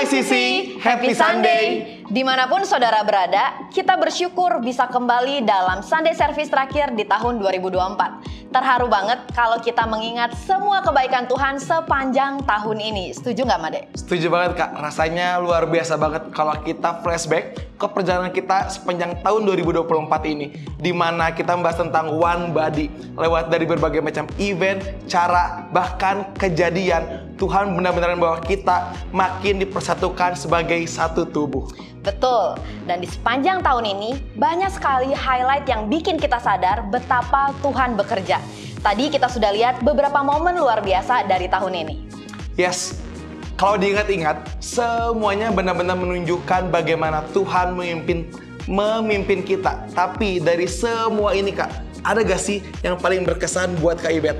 Sisi, happy Sunday. Dimanapun saudara berada, kita bersyukur bisa kembali dalam Sunday Service terakhir di tahun 2024. Terharu banget kalau kita mengingat semua kebaikan Tuhan sepanjang tahun ini. Setuju nggak, Made? Setuju banget, Kak. Rasanya luar biasa banget kalau kita flashback ke perjalanan kita sepanjang tahun 2024 ini, di mana kita membahas tentang One Body lewat dari berbagai macam event, cara, bahkan kejadian. Tuhan benar-benar membawa kita makin dipersatukan sebagai satu tubuh. Betul, dan di sepanjang tahun ini banyak sekali highlight yang bikin kita sadar betapa Tuhan bekerja. Tadi kita sudah lihat beberapa momen luar biasa dari tahun ini. Yes, kalau diingat-ingat, semuanya benar-benar menunjukkan bagaimana Tuhan memimpin kita. Tapi dari semua ini, Kak, ada gak sih yang paling berkesan buat Kak Ibet?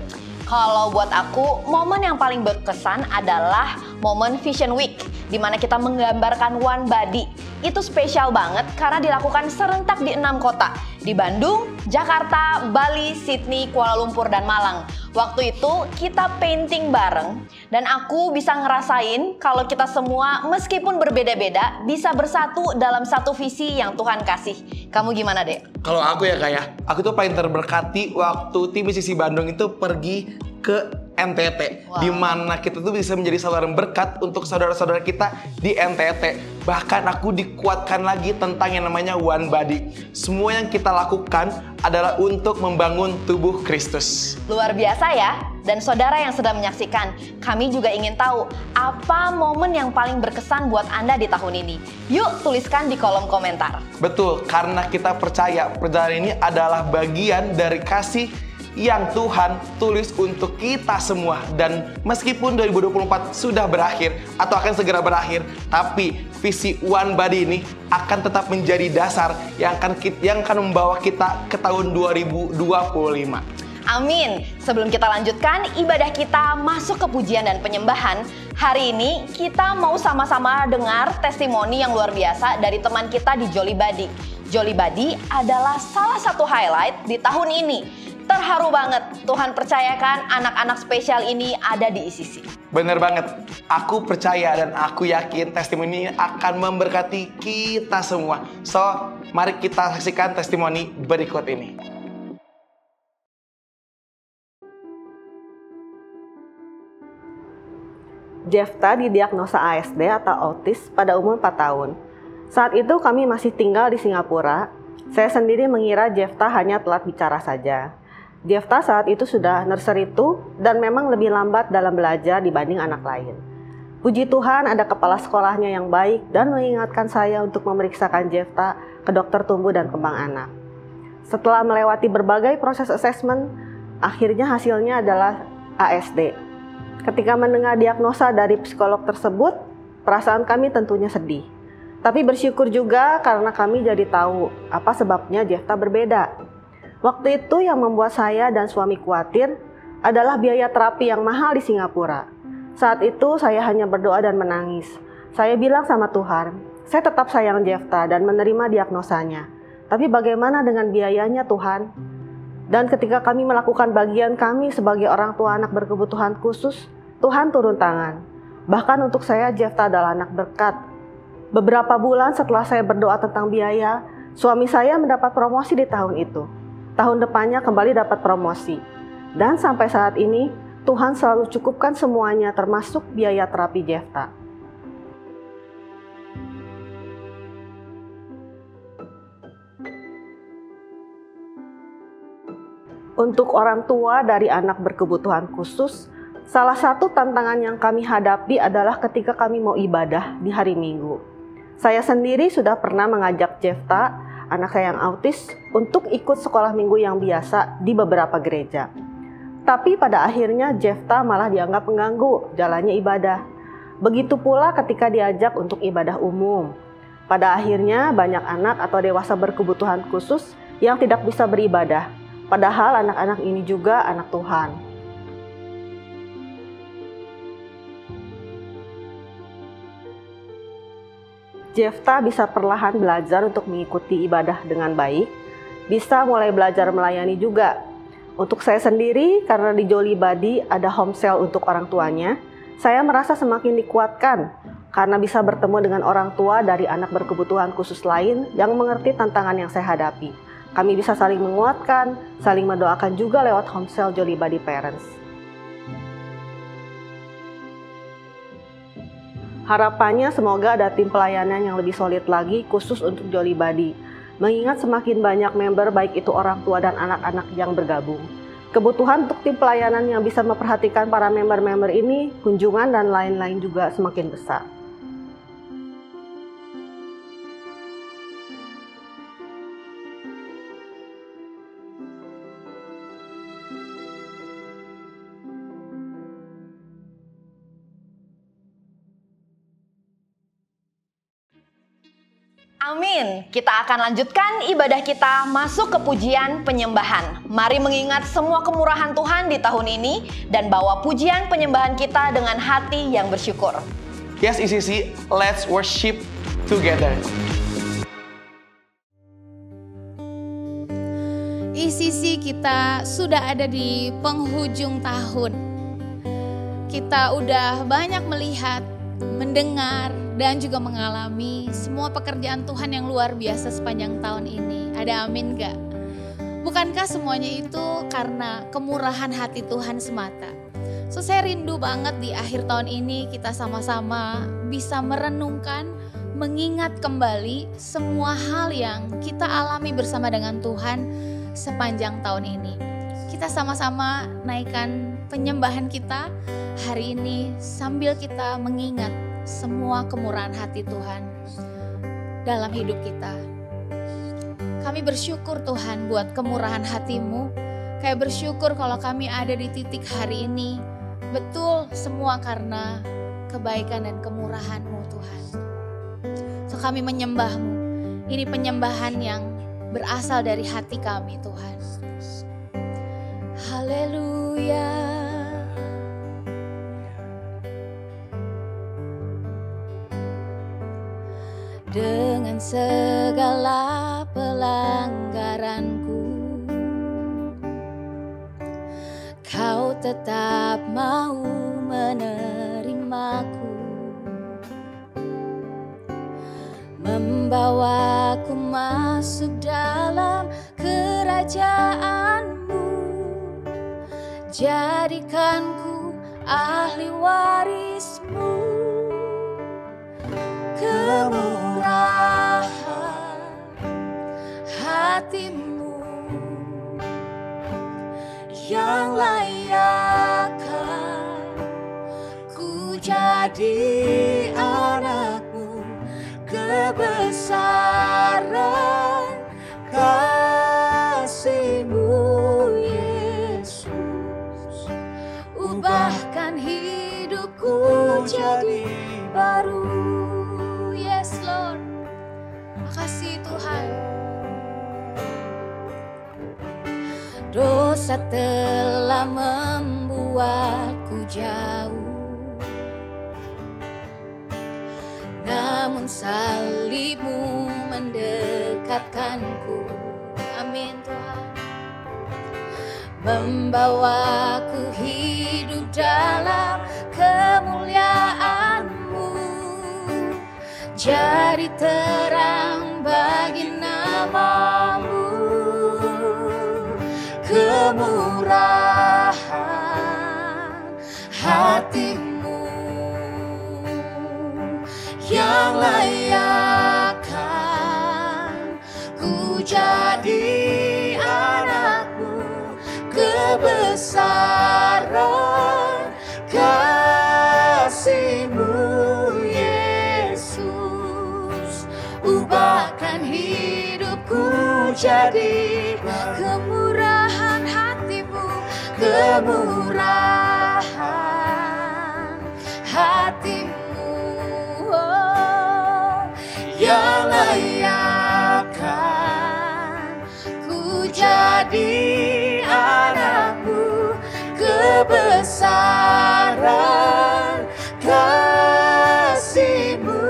Kalau buat aku, momen yang paling berkesan adalah momen Vision Week, di mana kita menggambarkan One Body. Itu spesial banget karena dilakukan serentak di 6 kota, di Bandung, Jakarta, Bali, Sydney, Kuala Lumpur, dan Malang. Waktu itu kita painting bareng, dan aku bisa ngerasain kalau kita semua meskipun berbeda-beda bisa bersatu dalam satu visi yang Tuhan kasih. Kamu gimana, Dek? Kalau aku ya, Kak ya, aku tuh paling terberkati waktu tim Sisi Bandung itu pergi ke NTT, wow, di mana kita tuh bisa menjadi saluran berkat untuk saudara-saudara kita di NTT. Bahkan aku dikuatkan lagi tentang yang namanya One Body. Semua yang kita lakukan adalah untuk membangun tubuh Kristus. Luar biasa ya. Dan saudara yang sedang menyaksikan, kami juga ingin tahu apa momen yang paling berkesan buat Anda di tahun ini. Yuk tuliskan di kolom komentar. Betul, karena kita percaya perjalanan ini adalah bagian dari kasih yang Tuhan tulis untuk kita semua. Dan meskipun 2024 sudah berakhir atau akan segera berakhir, tapi visi One Body ini akan tetap menjadi dasar yang akan membawa kita ke tahun 2025. Amin. Sebelum kita lanjutkan ibadah kita masuk ke pujian dan penyembahan, hari ini kita mau sama-sama dengar testimoni yang luar biasa dari teman kita di Jolly Body. Jolly Body adalah salah satu highlight di tahun ini. Terharu banget, Tuhan percayakan anak-anak spesial ini ada di ICC. Bener banget, aku percaya dan aku yakin testimoni ini akan memberkati kita semua. So, mari kita saksikan testimoni berikut ini. Jefta didiagnosa ASD atau autis pada umur 4 tahun. Saat itu kami masih tinggal di Singapura. Saya sendiri mengira Jefta hanya telat bicara saja. Jefta saat itu sudah nursery 2 dan memang lebih lambat dalam belajar dibanding anak lain. Puji Tuhan ada kepala sekolahnya yang baik dan mengingatkan saya untuk memeriksakan Jefta ke dokter tumbuh dan kembang anak. Setelah melewati berbagai proses asesmen, akhirnya hasilnya adalah ASD. Ketika mendengar diagnosa dari psikolog tersebut, perasaan kami tentunya sedih. Tapi bersyukur juga karena kami jadi tahu apa sebabnya Jefta berbeda. Waktu itu yang membuat saya dan suami khawatir adalah biaya terapi yang mahal di Singapura. Saat itu saya hanya berdoa dan menangis. Saya bilang sama Tuhan, saya tetap sayang Jefta dan menerima diagnosanya. Tapi bagaimana dengan biayanya, Tuhan? Dan ketika kami melakukan bagian kami sebagai orang tua anak berkebutuhan khusus, Tuhan turun tangan. Bahkan untuk saya, Jefta adalah anak berkat. Beberapa bulan setelah saya berdoa tentang biaya, suami saya mendapat promosi di tahun itu. Tahun depannya kembali dapat promosi. Dan sampai saat ini, Tuhan selalu cukupkan semuanya termasuk biaya terapi Jefta. Untuk orang tua dari anak berkebutuhan khusus, salah satu tantangan yang kami hadapi adalah ketika kami mau ibadah di hari Minggu. Saya sendiri sudah pernah mengajak Jefta, anak saya yang autis, untuk ikut sekolah minggu yang biasa di beberapa gereja. Tapi pada akhirnya Jefta malah dianggap mengganggu jalannya ibadah. Begitu pula ketika diajak untuk ibadah umum. Pada akhirnya banyak anak atau dewasa berkebutuhan khusus yang tidak bisa beribadah. Padahal anak-anak ini juga anak Tuhan. Jefta bisa perlahan belajar untuk mengikuti ibadah dengan baik, bisa mulai belajar melayani juga. Untuk saya sendiri, karena di Jolly Body ada home cell untuk orang tuanya, saya merasa semakin dikuatkan karena bisa bertemu dengan orang tua dari anak berkebutuhan khusus lain yang mengerti tantangan yang saya hadapi. Kami bisa saling menguatkan, saling mendoakan juga lewat Homeschool Jolly Body Parents. Harapannya semoga ada tim pelayanan yang lebih solid lagi khusus untuk Jolly Body, mengingat semakin banyak member baik itu orang tua dan anak-anak yang bergabung. Kebutuhan untuk tim pelayanan yang bisa memperhatikan para member-member ini, kunjungan dan lain-lain juga semakin besar. Amin. Kita akan lanjutkan ibadah kita masuk ke pujian penyembahan. Mari mengingat semua kemurahan Tuhan di tahun ini dan bawa pujian penyembahan kita dengan hati yang bersyukur. Yes, ICC, let's worship together. ICC kita sudah ada di penghujung tahun. Kita udah banyak melihat, mendengar, dan juga mengalami semua pekerjaan Tuhan yang luar biasa sepanjang tahun ini. Ada amin gak? Bukankah semuanya itu karena kemurahan hati Tuhan semata? So saya rindu banget di akhir tahun ini kita sama-sama bisa merenungkan, mengingat kembali semua hal yang kita alami bersama dengan Tuhan sepanjang tahun ini. Kita sama-sama naikkan penyembahan kita hari ini sambil kita mengingat semua kemurahan hati Tuhan dalam hidup kita. Kami bersyukur Tuhan buat kemurahan hati-Mu. Kayak bersyukur kalau kami ada di titik hari ini. Betul semua karena kebaikan dan kemurahan-Mu Tuhan. So kami menyembah-Mu. Ini penyembahan yang berasal dari hati kami Tuhan. Haleluya. Dengan segala pelanggaranku, Kau tetap mau menerimaku, membawaku masuk dalam kerajaan-Mu, jadikanku ahli waris-Mu. Kemurahan hati-Mu yang layakkan ku jadi anak-Mu, kebesaran kasih-Mu Yesus, ubahkan hidupku jadi baru. Yes Lord, makasih Tuhan. Dosa telah membuatku jauh, namun salib-Mu mendekatkanku. Amin Tuhan. Membawaku hidup dalam kemuliaan-Mu, jadi terang bagi nama-Mu. Kemurahan hati-Mu yang layakkan ku jadi anak-Mu, kebesaran kasih-Mu Yesus, ubahkan hidupku jadi kemurahan hati-Mu, kemurahan hati-Mu, oh, yang layakkan ku jadi anak-Mu, kebesaran kasih-Mu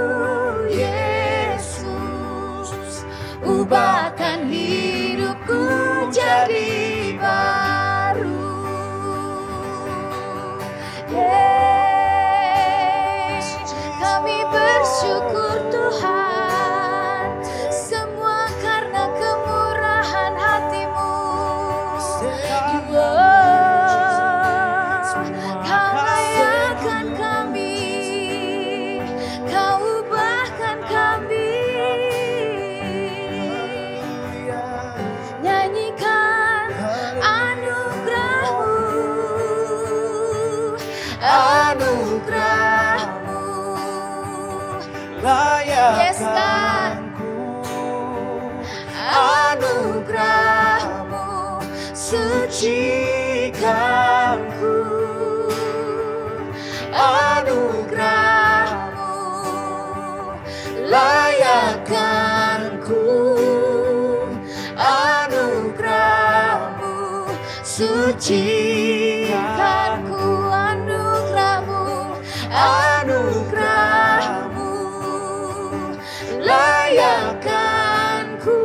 Yesus, ubahkan hidupku jadi baru. Yes, kami anugerah-Mu layakkan anugerah-Mu sucikanku, anugerah-Mu layakkanku, anugerah-Mu sucikanku, anugerah-Mu, anugerah-Mu layakkanku,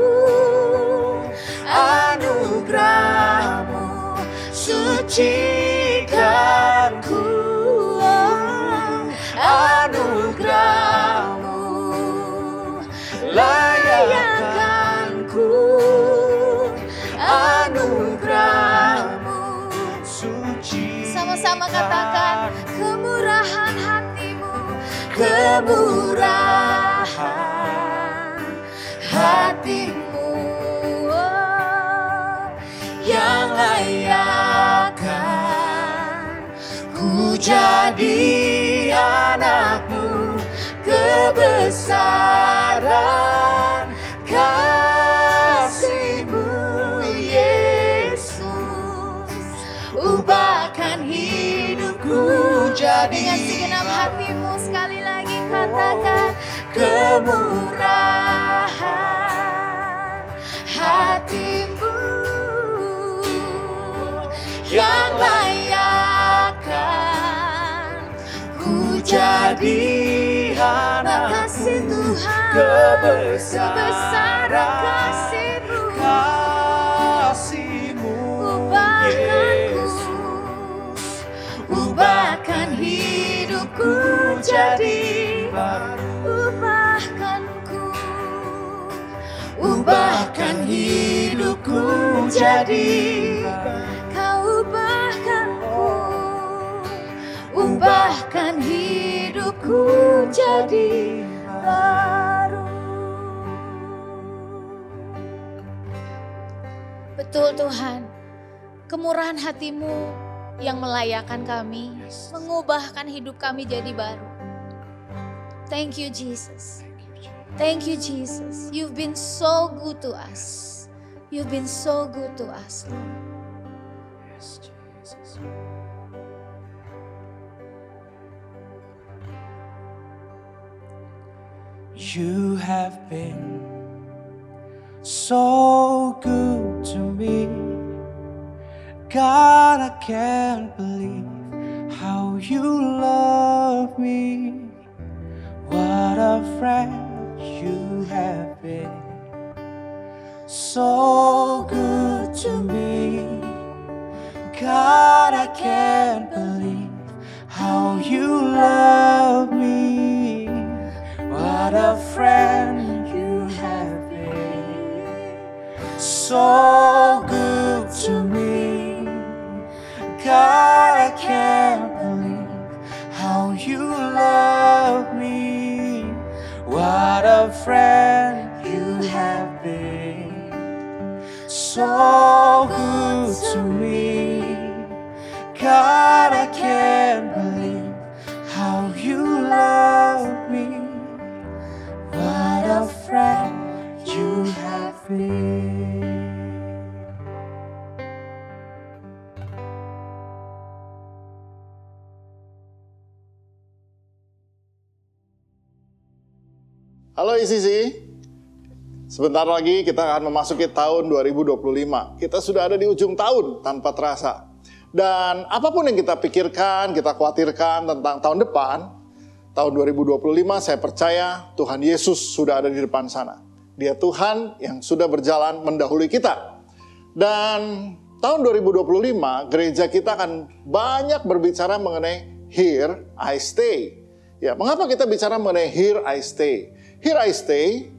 anugerah-Mu sucikanku, anugerah-Mu layakkanku, anugerah-Mu suci. Sama-sama katakan kemurahan hati-Mu, kemurahan hati-Mu yang layakkan ku jadi anak-Mu, kebesaran kasih-Mu Yesus, ubahkan hidupku jadi dengan segenap hatimu. Sekali lagi katakan kemurahan hati-Mu yang layakkan ku jadi anak kasih Tuhan, kebesaran kasih-Mu, kasih-Mu Yesus, ubahkan hidupku jadi baru, ubahkan hidupku jadi Kau ubahkanku, ubahkan hidupku jadi baru. betul Tuhan, kemurahan hati-Mu yang melayakkan kami, mengubahkan hidup kami jadi baru. Thank you Jesus. Thank you Jesus. You've been so good to us. You've been so good to us, Lord. Yes, Jesus. You have been so good to me. God, I can't believe how you love me. What a friend you have been. So good to me. God, I can't believe how you love me. What a friend you have been. So good to me. God, I can't believe how you love me. What a friend you have been. So good to me. God, I can't believe how you love me. What a friend you have been. Halo ICC, sebentar lagi kita akan memasuki tahun 2025. Kita sudah ada di ujung tahun tanpa terasa. Dan apapun yang kita pikirkan, kita khawatirkan tentang tahun depan, tahun 2025 saya percaya Tuhan Yesus sudah ada di depan sana. Dia Tuhan yang sudah berjalan mendahului kita. Dan tahun 2025 gereja kita akan banyak berbicara mengenai Here I Stay. Ya, mengapa kita bicara mengenai Here I Stay? Here I Stay,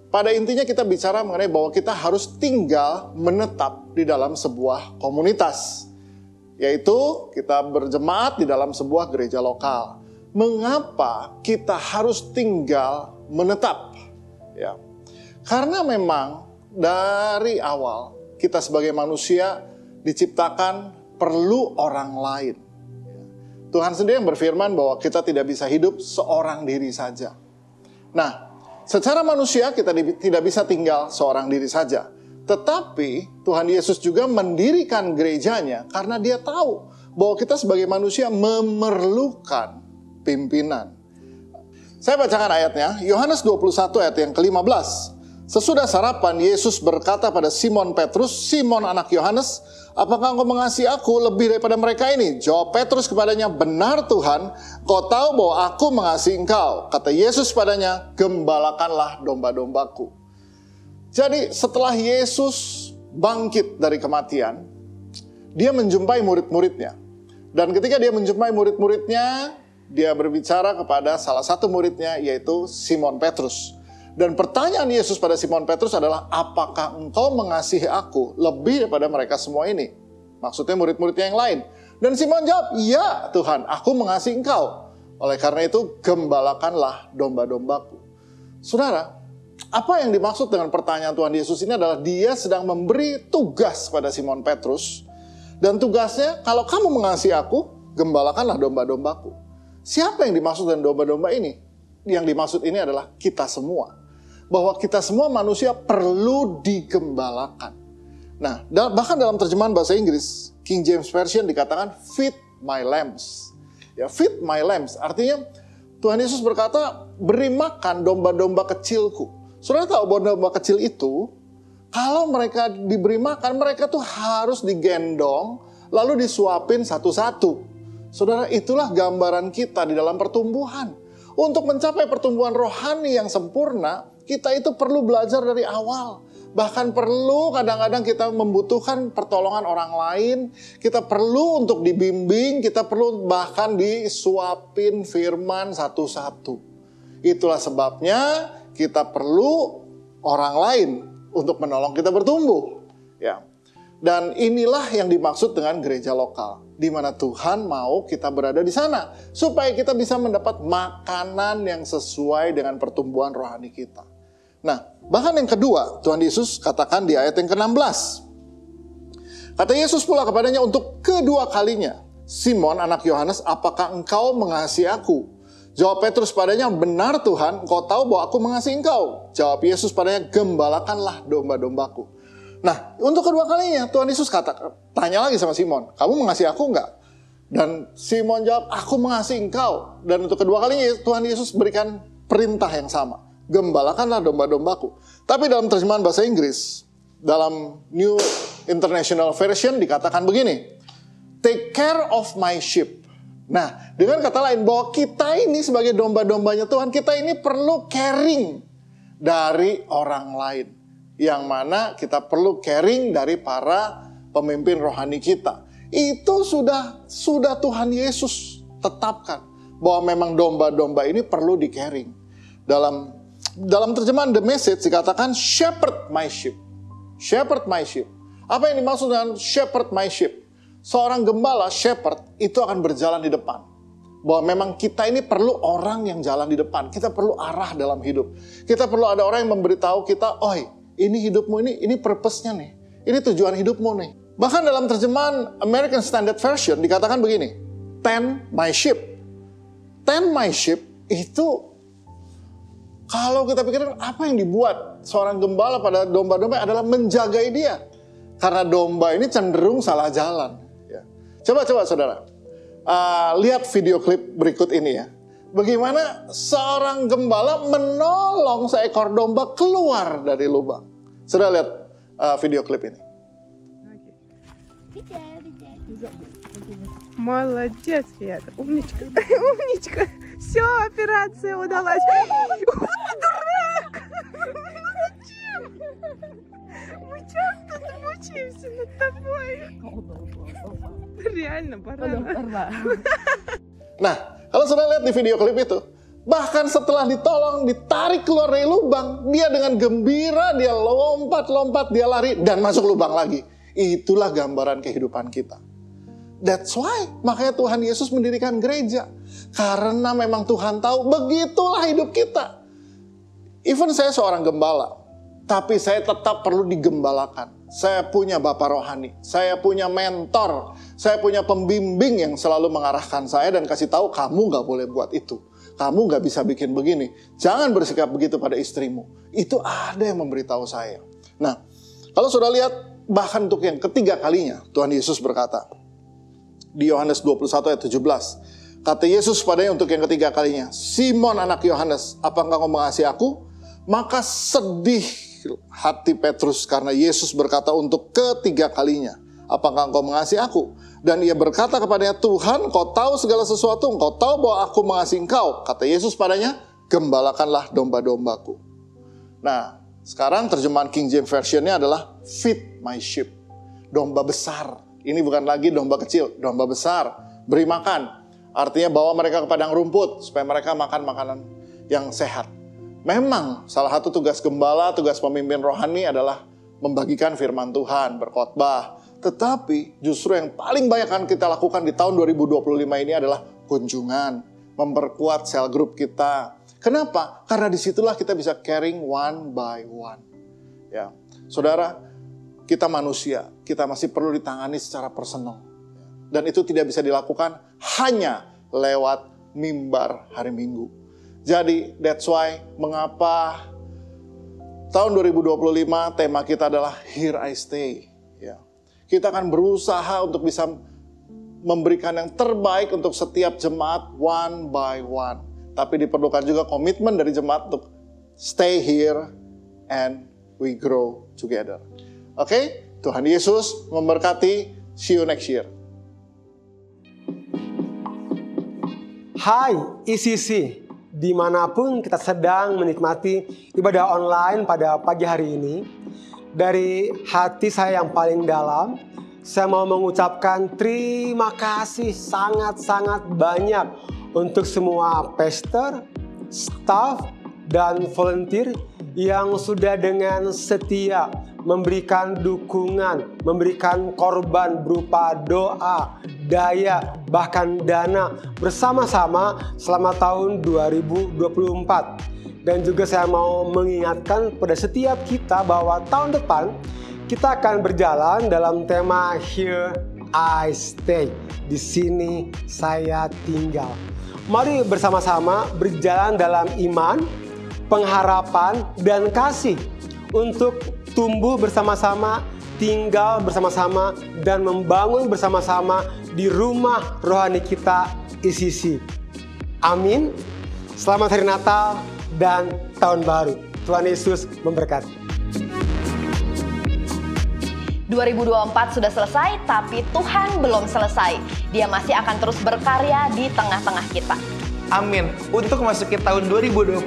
pada intinya kita bicara mengenai bahwa kita harus tinggal menetap di dalam sebuah komunitas. Yaitu kita berjemaat di dalam sebuah gereja lokal. Mengapa kita harus tinggal menetap? Ya, karena memang dari awal kita sebagai manusia diciptakan perlu orang lain. Tuhan sendiri yang berfirman bahwa kita tidak bisa hidup seorang diri saja. Nah, secara manusia kita tidak bisa tinggal seorang diri saja. Tetapi Tuhan Yesus juga mendirikan gerejanya karena dia tahu bahwa kita sebagai manusia memerlukan pimpinan. Saya bacakan ayatnya, Yohanes 21 ayat yang ke-15. Sesudah sarapan, Yesus berkata pada Simon Petrus, Simon anak Yohanes, apakah engkau mengasihi aku lebih daripada mereka ini? Jawab Petrus kepadanya, benar Tuhan, kau tahu bahwa aku mengasihi engkau. Kata Yesus padanya, gembalakanlah domba-dombaku. Jadi setelah Yesus bangkit dari kematian, dia menjumpai murid-muridnya. Dan ketika dia menjumpai murid-muridnya, dia berbicara kepada salah satu muridnya, yaitu Simon Petrus. Dan pertanyaan Yesus pada Simon Petrus adalah, apakah engkau mengasihi aku lebih daripada mereka semua ini? Maksudnya murid-muridnya yang lain. Dan Simon jawab, ya Tuhan, aku mengasihi engkau. Oleh karena itu, gembalakanlah domba-dombaku. Saudara, apa yang dimaksud dengan pertanyaan Tuhan Yesus ini adalah dia sedang memberi tugas pada Simon Petrus. Dan tugasnya, kalau kamu mengasihi aku, gembalakanlah domba-dombaku. Siapa yang dimaksud dengan domba-domba ini? Yang dimaksud ini adalah kita semua. Bahwa kita semua manusia perlu digembalakan. Nah, bahkan dalam terjemahan bahasa Inggris, King James Version dikatakan, feed my lambs. Ya, feed my lambs. Artinya, Tuhan Yesus berkata, beri makan domba-domba kecilku. Saudara tahu bahwa domba kecil itu, kalau mereka diberi makan, mereka tuh harus digendong, lalu disuapin satu-satu. Saudara, itulah gambaran kita di dalam pertumbuhan. Untuk mencapai pertumbuhan rohani yang sempurna, kita itu perlu belajar dari awal. Bahkan perlu kadang-kadang kita membutuhkan pertolongan orang lain. Kita perlu untuk dibimbing, kita perlu bahkan disuapin firman satu-satu. Itulah sebabnya kita perlu orang lain untuk menolong kita bertumbuh. Ya. Dan inilah yang dimaksud dengan gereja lokal, di mana Tuhan mau kita berada di sana, supaya kita bisa mendapat makanan yang sesuai dengan pertumbuhan rohani kita. Nah, bahkan yang kedua, Tuhan Yesus katakan di ayat yang ke-16. Kata Yesus pula kepadanya untuk kedua kalinya, Simon anak Yohanes, apakah engkau mengasihi aku? Jawab Petrus padanya, benar Tuhan, engkau tahu bahwa aku mengasihi engkau. Jawab Yesus padanya, gembalakanlah domba-dombaku. Nah, untuk kedua kalinya Tuhan Yesus tanya lagi sama Simon, kamu mengasihi aku enggak? Dan Simon jawab, aku mengasihi engkau. Dan untuk kedua kalinya Tuhan Yesus berikan perintah yang sama, gembalakanlah domba-dombaku. Tapi dalam terjemahan bahasa Inggris, dalam New International Version dikatakan begini, take care of my sheep. Nah, dengan kata lain bahwa kita ini sebagai domba-dombanya Tuhan, kita ini perlu caring dari orang lain. Yang mana kita perlu caring dari para pemimpin rohani kita. Itu sudah Tuhan Yesus tetapkan. Bahwa memang domba-domba ini perlu di-caring. Dalam terjemahan The Message dikatakan shepherd my sheep. Shepherd my sheep. Apa yang dimaksud dengan shepherd my sheep? Seorang gembala shepherd itu akan berjalan di depan. Bahwa memang kita ini perlu orang yang jalan di depan. Kita perlu arah dalam hidup. Kita perlu ada orang yang memberitahu kita, ini hidupmu ini purpose-nya nih. Ini tujuan hidupmu nih. Bahkan dalam terjemahan American Standard Version dikatakan begini, tend my sheep. Tend my sheep itu, kalau kita pikirin apa yang dibuat seorang gembala pada domba-domba adalah menjagai dia. Karena domba ini cenderung salah jalan. Ya. Coba saudara, lihat video klip berikut ini ya. Bagaimana seorang gembala menolong seekor domba keluar dari lubang. Sudah lihat video klip ini. Молодец, ребята. Умничка. Умничка. Все, операция удалась. Дурак! Зачем? Мы часто мучаемся над тобой. Реально, барана. Nah, kalau sudah lihat di video klip itu, bahkan setelah ditolong, ditarik keluar dari lubang, dia dengan gembira, dia lompat, dia lari, dan masuk lubang lagi. Itulah gambaran kehidupan kita. That's why, makanya Tuhan Yesus mendirikan gereja. Karena memang Tuhan tahu, begitulah hidup kita. Even saya seorang gembala, tapi saya tetap perlu digembalakan. saya punya bapak rohani, saya punya mentor, saya punya pembimbing yang selalu mengarahkan saya dan kasih tahu kamu nggak boleh buat itu, kamu nggak bisa bikin begini, jangan bersikap begitu pada istrimu. Itu ada yang memberitahu saya. Nah, kalau sudah lihat bahkan untuk yang ketiga kalinya Tuhan Yesus berkata di Yohanes 21 ayat 17, kata Yesus padanya untuk yang ketiga kalinya, Simon anak Yohanes, apakah kau mengasihi aku? Maka sedih hati Petrus karena Yesus berkata untuk ketiga kalinya, apakah engkau mengasihi aku? Dan ia berkata kepadanya, Tuhan, kau tahu segala sesuatu, engkau tahu bahwa aku mengasihi engkau. Kata Yesus padanya, gembalakanlah domba-dombaku. Nah, sekarang terjemahan King James Version-nya adalah feed my sheep. Domba besar. Ini bukan lagi domba kecil, domba besar. Beri makan. Artinya bawa mereka ke padang rumput supaya mereka makan makanan yang sehat. Memang salah satu tugas gembala, tugas pemimpin rohani adalah membagikan firman Tuhan, berkhotbah. Tetapi justru yang paling banyak akan kita lakukan di tahun 2025 ini adalah kunjungan, memperkuat sel grup kita. Kenapa? Karena disitulah kita bisa caring one by one. Ya, saudara, kita manusia, kita masih perlu ditangani secara personal. Dan itu tidak bisa dilakukan hanya lewat mimbar hari Minggu. Jadi, that's why mengapa tahun 2025 tema kita adalah Here I Stay. Ya. Kita akan berusaha untuk bisa memberikan yang terbaik untuk setiap jemaat one by one. Tapi diperlukan juga komitmen dari jemaat untuk stay here and we grow together. Oke? Tuhan Yesus memberkati. See you next year. Hai ICC, dimanapun kita sedang menikmati ibadah online pada pagi hari ini, dari hati saya yang paling dalam, saya mau mengucapkan terima kasih sangat-sangat banyak untuk semua pastor, staff, dan volunteer yang sudah dengan setia memberikan dukungan, memberikan korban berupa doa, daya, bahkan dana bersama-sama selama tahun 2024. Dan juga saya mau mengingatkan pada setiap kita bahwa tahun depan kita akan berjalan dalam tema Here I Stay. Di sini saya tinggal. Mari bersama-sama berjalan dalam iman, pengharapan, dan kasih untuk tumbuh bersama-sama, tinggal bersama-sama, dan membangun bersama-sama di rumah rohani kita ICC. Amin. Selamat Hari Natal dan Tahun Baru. Tuhan Yesus memberkati. 2024 sudah selesai, tapi Tuhan belum selesai. Dia masih akan terus berkarya di tengah-tengah kita. Amin. Untuk memasuki tahun 2025,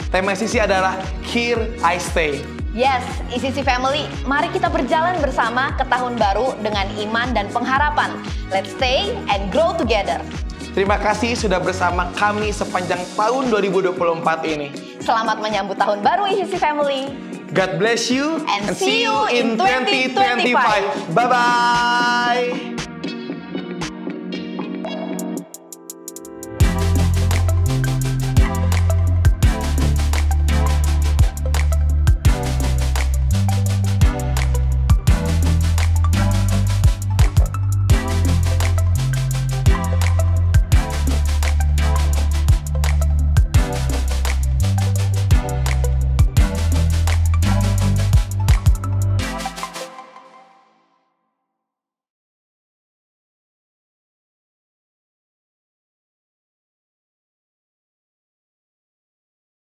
tema sisi adalah Here I Stay. Yes, ICC Family, mari kita berjalan bersama ke tahun baru dengan iman dan pengharapan. Let's stay and grow together. Terima kasih sudah bersama kami sepanjang tahun 2024 ini. Selamat menyambut tahun baru ICC Family. God bless you and see you in 2025. Bye-bye.